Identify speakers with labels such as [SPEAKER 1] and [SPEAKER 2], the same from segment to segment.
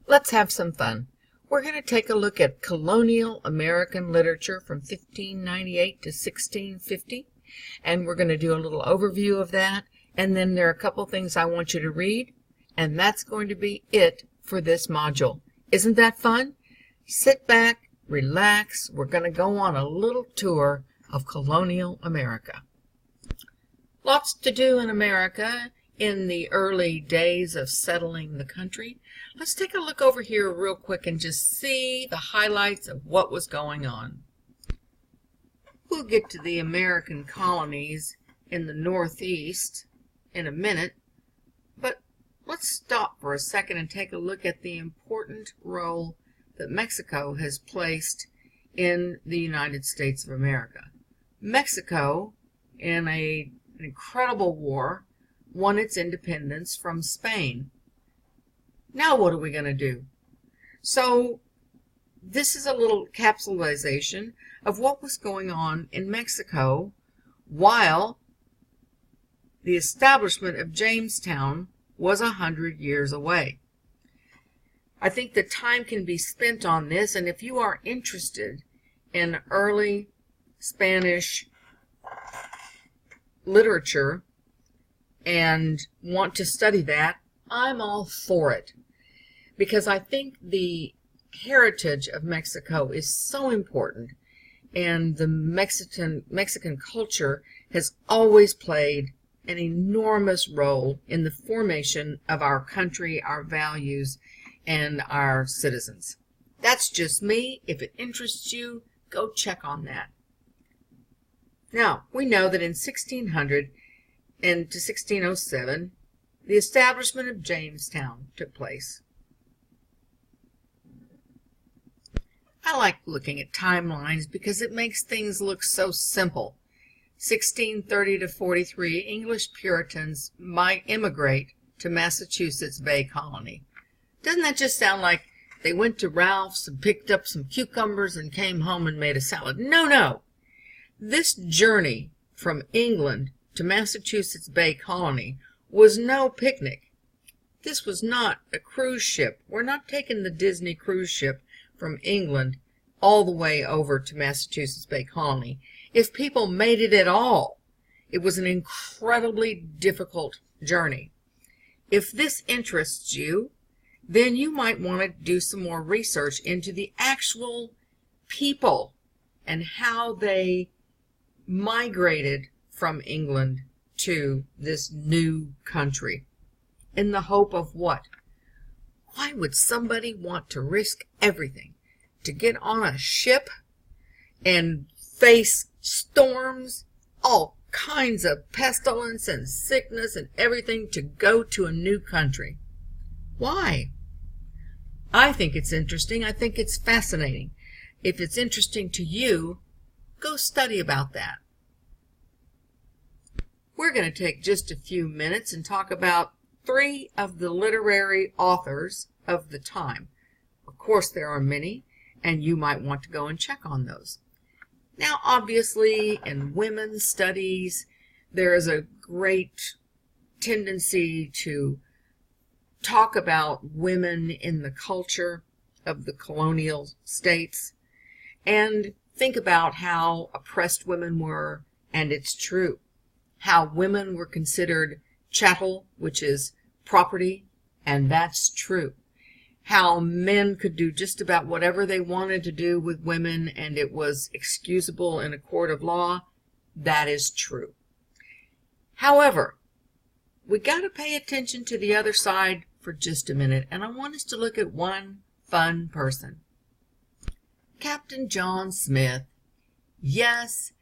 [SPEAKER 1] Let's have some fun. We're going to take a look at colonial American literature from 1598 to 1650, and we're going to do a little overview of that, and then there are a couple things I want you to read, and that's going to be it for this module. Isn't that fun? Sit back, relax. We're going to go on a little tour of colonial America. Lots to do in America in the early days of settling the country. Let's take a look over here real quick and just see the highlights of what was going on. We'll get to the American colonies in the Northeast in a minute, but let's stop for a second and take a look at the important role that Mexico has placed in the United States of America. Mexico, in an incredible war, won its independence from Spain. Now what are we going to do? So this is a little capsulization of what was going on in Mexico while the establishment of Jamestown was 100 years away. I think the time can be spent on this, and if you are interested in early Spanish literature and want to study that, I'm all for it, because I think the heritage of Mexico is so important, and the Mexican culture has always played an enormous role in the formation of our country, our values, and our citizens. That's just me. If it interests you, go check on that. Now, we know that in 1600 and to 1607, the establishment of Jamestown took place. I like looking at timelines because it makes things look so simple. 1630 to 43, English Puritans might immigrate to Massachusetts Bay Colony. Doesn't that just sound like they went to Ralph's and picked up some cucumbers and came home and made a salad? No. This journey from England to Massachusetts Bay Colony was no picnic. This was not a cruise ship. We're not taking the Disney cruise ship from England all the way over to Massachusetts Bay Colony. If people made it at all, it was an incredibly difficult journey. If this interests you, then you might want to do some more research into the actual people and how they migrated from England to this new country. In the hope of what? Why would somebody want to risk everything to get on a ship and face storms, all kinds of pestilence and sickness and everything to go to a new country? Why? I think it's interesting. I think it's fascinating. If it's interesting to you, go study about that. We're going to take just a few minutes and talk about 3 of the literary authors of the time. Of course, there are many, and you might want to go and check on those. Now, obviously, in women's studies, there is a great tendency to talk about women in the culture of the colonial states and think about how oppressed women were, and it's true. How women were considered chattel, which is property, and that's true. How men could do just about whatever they wanted to do with women, and it was excusable in a court of law, that is true. However, we got to pay attention to the other side for just a minute, and I want us to look at one fun person. Captain John Smith. Yes,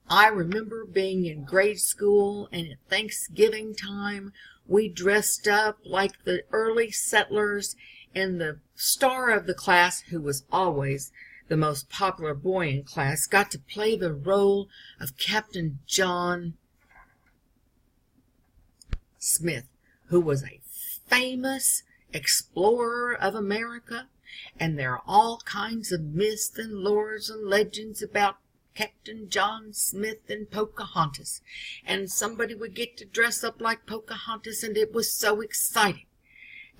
[SPEAKER 1] I remember being in grade school, and at Thanksgiving time, we dressed up like the early settlers, and the star of the class, who was always the most popular boy in class, got to play the role of Captain John Smith, who was a famous explorer of America, and there are all kinds of myths and lores and legends about Captain John Smith and Pocahontas, and somebody would get to dress up like Pocahontas, and it was so exciting.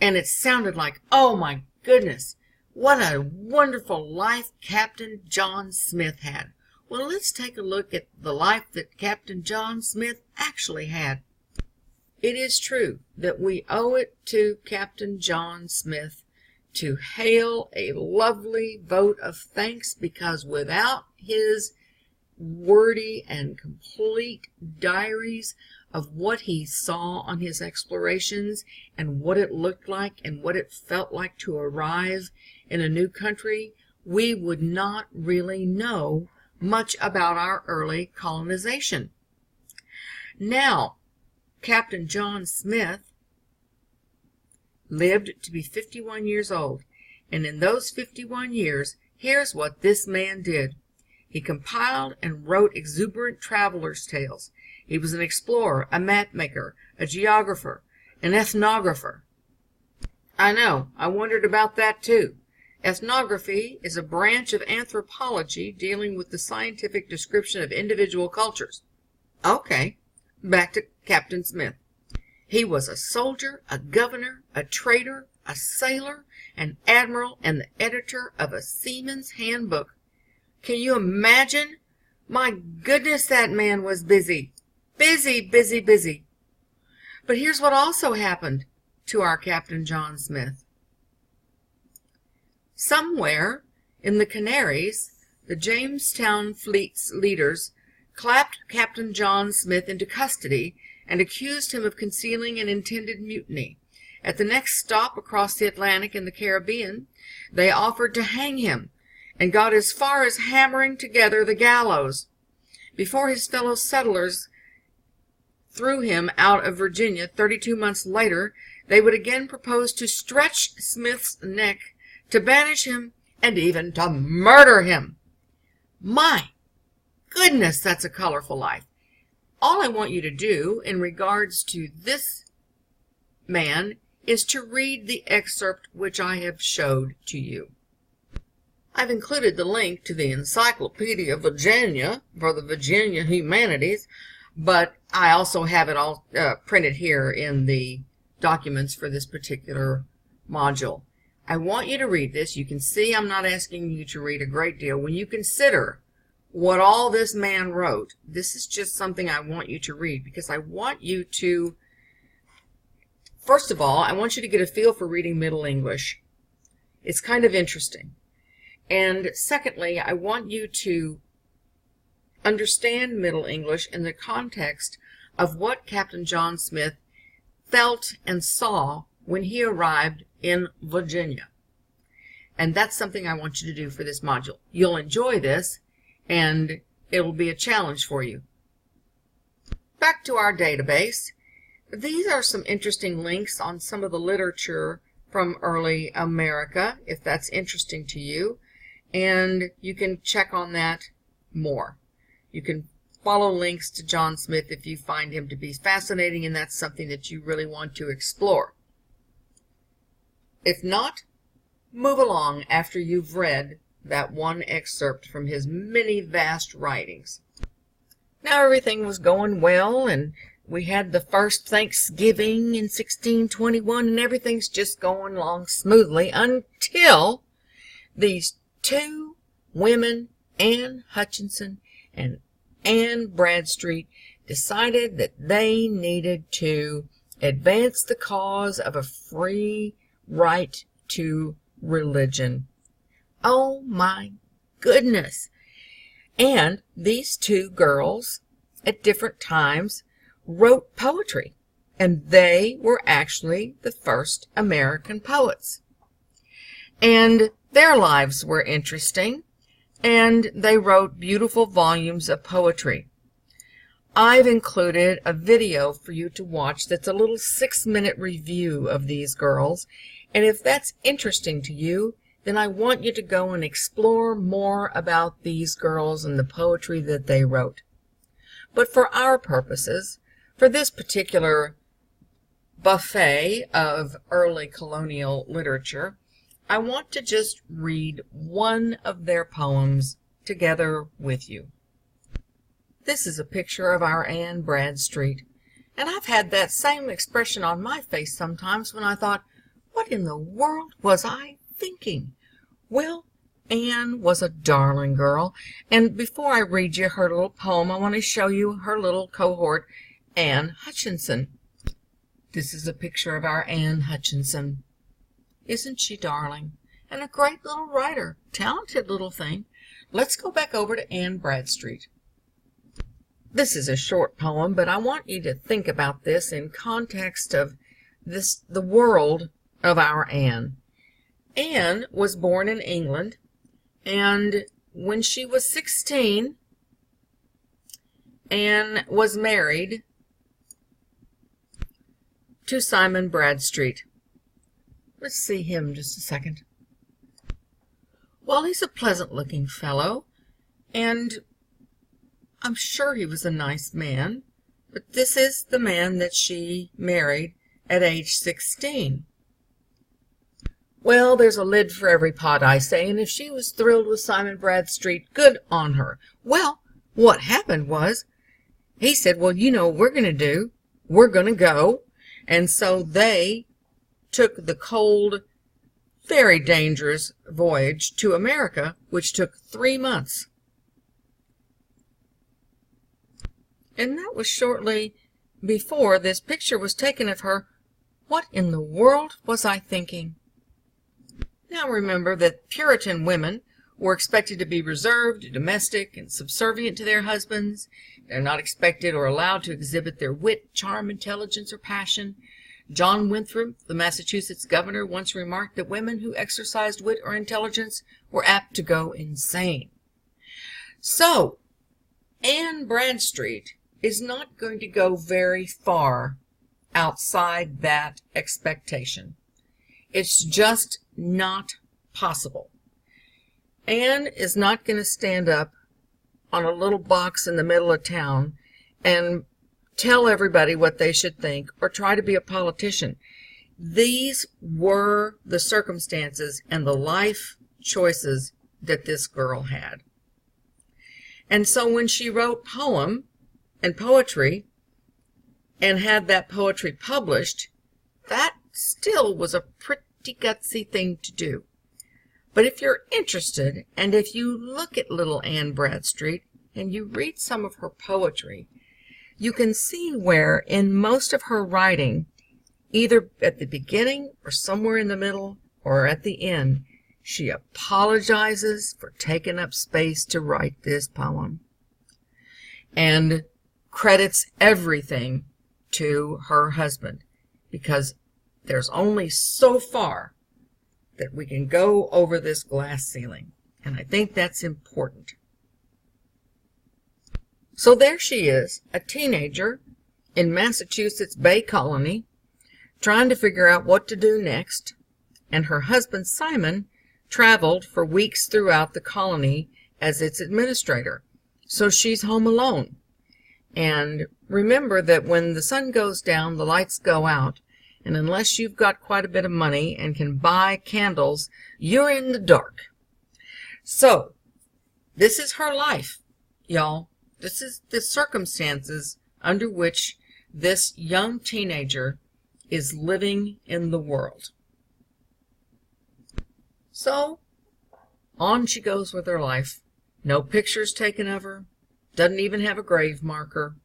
[SPEAKER 1] And it sounded like, oh my goodness, what a wonderful life Captain John Smith had. Well, let's take a look at the life that Captain John Smith actually had. It is true that we owe it to Captain John Smith to hail a lovely vote of thanks, because without his wordy and complete diaries of what he saw on his explorations and what it looked like and what it felt like to arrive in a new country, we would not really know much about our early colonization. Now, Captain John Smith lived to be 51 years old, and in those 51 years, here's what this man did. He compiled and wrote exuberant traveler's tales. He was an explorer, a map maker, a geographer, an ethnographer. I know, I wondered about that too. Ethnography is a branch of anthropology dealing with the scientific description of individual cultures. Okay, back to Captain Smith. He was a soldier, a governor, a trader, a sailor, an admiral, and the editor of a seaman's handbook. Can you imagine? My goodness, that man was busy. Busy, busy, busy. But here's what also happened to our Captain John Smith. Somewhere in the Canaries, the Jamestown fleet's leaders clapped Captain John Smith into custody and accused him of concealing an intended mutiny. At the next stop across the Atlantic in the Caribbean, they offered to hang him and got as far as hammering together the gallows. Before his fellow settlers threw him out of Virginia 32 months later, they would again propose to stretch Smith's neck, to banish him, and even to murder him. My goodness, that's a colorful life. All I want you to do in regards to this man is to read the excerpt which I have showed to you. I've included the link to the Encyclopedia Virginia for the Virginia Humanities, but I also have it all printed here in the documents for this particular module. I want you to read this. You can see I'm not asking you to read a great deal. When you consider what all this man wrote, this is just something I want you to read, because I want you to, first of all, I want you to get a feel for reading Middle English. It's kind of interesting. And secondly, I want you to understand Middle English in the context of what Captain John Smith felt and saw when he arrived in Virginia. And that's something I want you to do for this module. You'll enjoy this, and it will be a challenge for you. Back to our database. These are some interesting links on some of the literature from early America, if that's interesting to you, and you can check on that more. You can follow links to John Smith if you find him to be fascinating and that's something that you really want to explore. If not, move along after you've read that one excerpt from his many vast writings. Now everything was going well, and we had the first Thanksgiving in 1621, and everything's just going along smoothly until these two women, Anne Hutchinson and Anne Bradstreet, decided that they needed to advance the cause of a free right to religion. Oh my goodness! And these two girls, at different times, wrote poetry, and they were actually the first American poets. And their lives were interesting, and they wrote beautiful volumes of poetry. I've included a video for you to watch that's a little 6-minute review of these girls, and if that's interesting to you, then I want you to go and explore more about these girls and the poetry that they wrote. But for our purposes, for this particular buffet of early colonial literature, I want to just read one of their poems together with you. This is a picture of our Anne Bradstreet, and I've had that same expression on my face sometimes when I thought, what in the world was I thinking? Well, Anne was a darling girl, and before I read you her little poem, I want to show you her little cohort, Anne Hutchinson. This is a picture of our Anne Hutchinson. Isn't she darling? And a great little writer, talented little thing. Let's go back over to Anne Bradstreet. This is a short poem, but I want you to think about this in context of the world of our Anne. Anne was born in England, and when she was 16, Anne was married to Simon Bradstreet. Let's see him just a second. Well, he's a pleasant-looking fellow, and I'm sure he was a nice man, but this is the man that she married at age 16. Well, there's a lid for every pot, I say, and if she was thrilled with Simon Bradstreet, good on her. Well, what happened was, he said, well, you know what we're going to do? We're going to go. And so they took the cold, very dangerous voyage to America, which took 3 months. And that was shortly before this picture was taken of her. What in the world was I thinking? Now remember that Puritan women were expected to be reserved, domestic, and subservient to their husbands. They're not expected or allowed to exhibit their wit, charm, intelligence, or passion. John Winthrop, the Massachusetts governor, once remarked that women who exercised wit or intelligence were apt to go insane. So, Anne Bradstreet is not going to go very far outside that expectation. It's just not possible. Anne is not going to stand up on a little box in the middle of town and tell everybody what they should think or try to be a politician. These were the circumstances and the life choices that this girl had. And so when she wrote poem and poetry and had that poetry published, that still was a pretty gutsy thing to do. But if you're interested, and if you look at little Anne Bradstreet and you read some of her poetry, you can see where in most of her writing, either at the beginning or somewhere in the middle or at the end, she apologizes for taking up space to write this poem and credits everything to her husband, because there's only so far that we can go over this glass ceiling, and I think that's important. So there she is, a teenager in Massachusetts Bay Colony, trying to figure out what to do next, and her husband Simon traveled for weeks throughout the colony as its administrator. So she's home alone. And remember that when the sun goes down, the lights go out, and unless you've got quite a bit of money and can buy candles, you're in the dark. So this is her life, y'all. This is the circumstances under which this young teenager is living in the world. So on she goes with her life. No pictures taken of her. Doesn't even have a grave marker.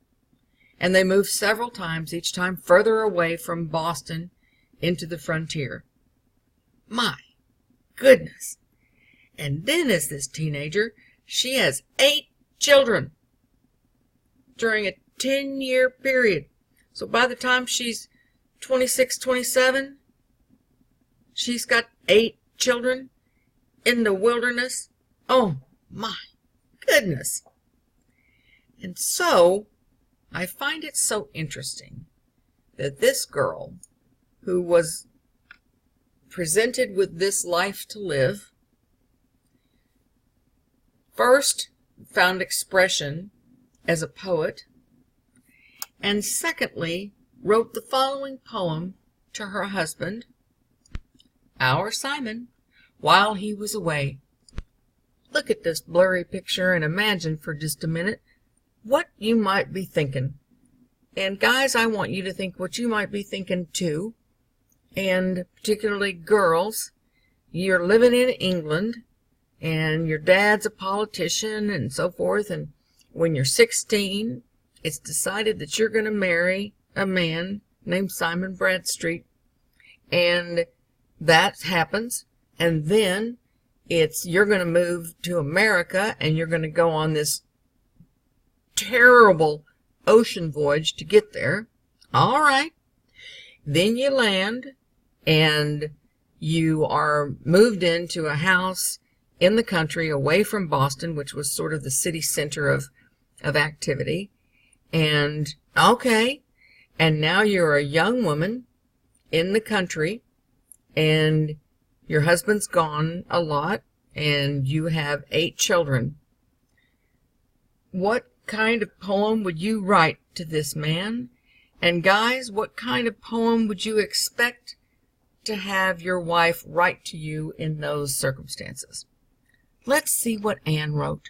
[SPEAKER 1] And they move several times, each time further away from Boston into the frontier. My goodness. And then as this teenager, she has 8 children during a 10-year period. So by the time she's 26, 27, she's got 8 children in the wilderness. Oh my goodness. And so I find it so interesting that this girl, who was presented with this life to live, first found expression as a poet, and secondly wrote the following poem to her husband, our Simon, while he was away. Look at this blurry picture and imagine for just a minute what you might be thinking. And guys, I want you to think what you might be thinking too. And particularly girls, you're living in England, and your dad's a politician and so forth, and when you're 16, it's decided that you're going to marry a man named Simon Bradstreet, and that happens, and then you're going to move to America, and you're going to go on this terrible ocean voyage to get there. All right. Then you land, and you are moved into a house in the country away from Boston, which was sort of the city center of activity. And okay, and now you're a young woman in the country, and your husband's gone a lot, and you have 8 children. What kind of poem would you write to this man? And guys, what kind of poem would you expect to have your wife write to you in those circumstances? Let's see what Anne wrote.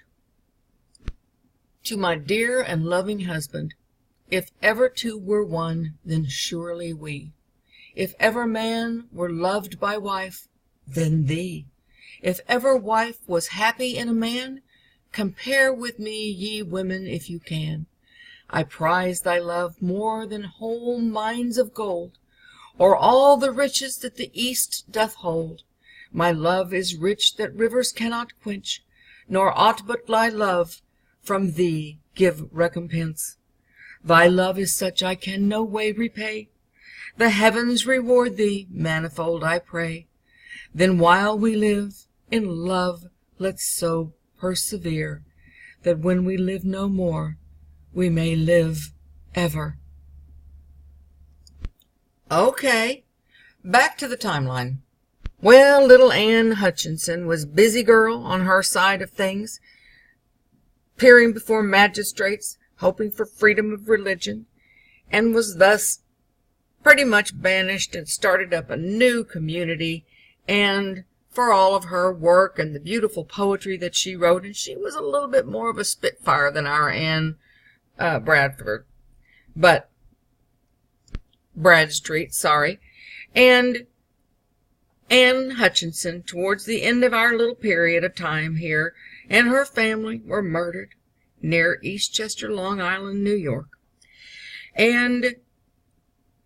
[SPEAKER 1] To my dear and loving husband, if ever two were one, then surely we. If ever man were loved by wife, then thee. If ever wife was happy in a man, compare with me, ye women, if you can. I prize thy love more than whole mines of gold, or all the riches that the East doth hold. My love is rich that rivers cannot quench, nor aught but thy love from thee give recompense. Thy love is such I can no way repay. The heavens reward thee manifold, I pray. Then while we live in love, let's so persevere, that when we live no more, we may live ever. Okay, back to the timeline. Well, little Anne Hutchinson was busy girl on her side of things, appearing before magistrates, hoping for freedom of religion, and was thus pretty much banished and started up a new community. And for all of her work and the beautiful poetry that she wrote, and she was a little bit more of a spitfire than our Anne Bradstreet, sorry. And Anne Hutchinson, towards the end of our little period of time here, and her family were murdered near Eastchester, Long Island, New York. And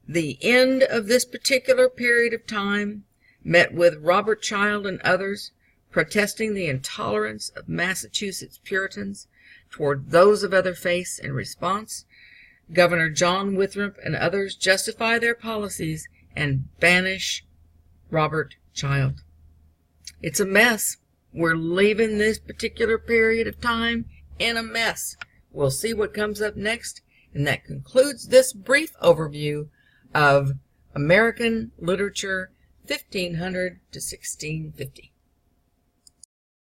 [SPEAKER 1] the end of this particular period of time met with Robert Child and others protesting the intolerance of Massachusetts Puritans toward those of other faiths. In response, Governor John Winthrop and others justify their policies and banish Robert Child. It's a mess. We're leaving this particular period of time in a mess. We'll see what comes up next, and that concludes this brief overview of American literature 1500 to 1650.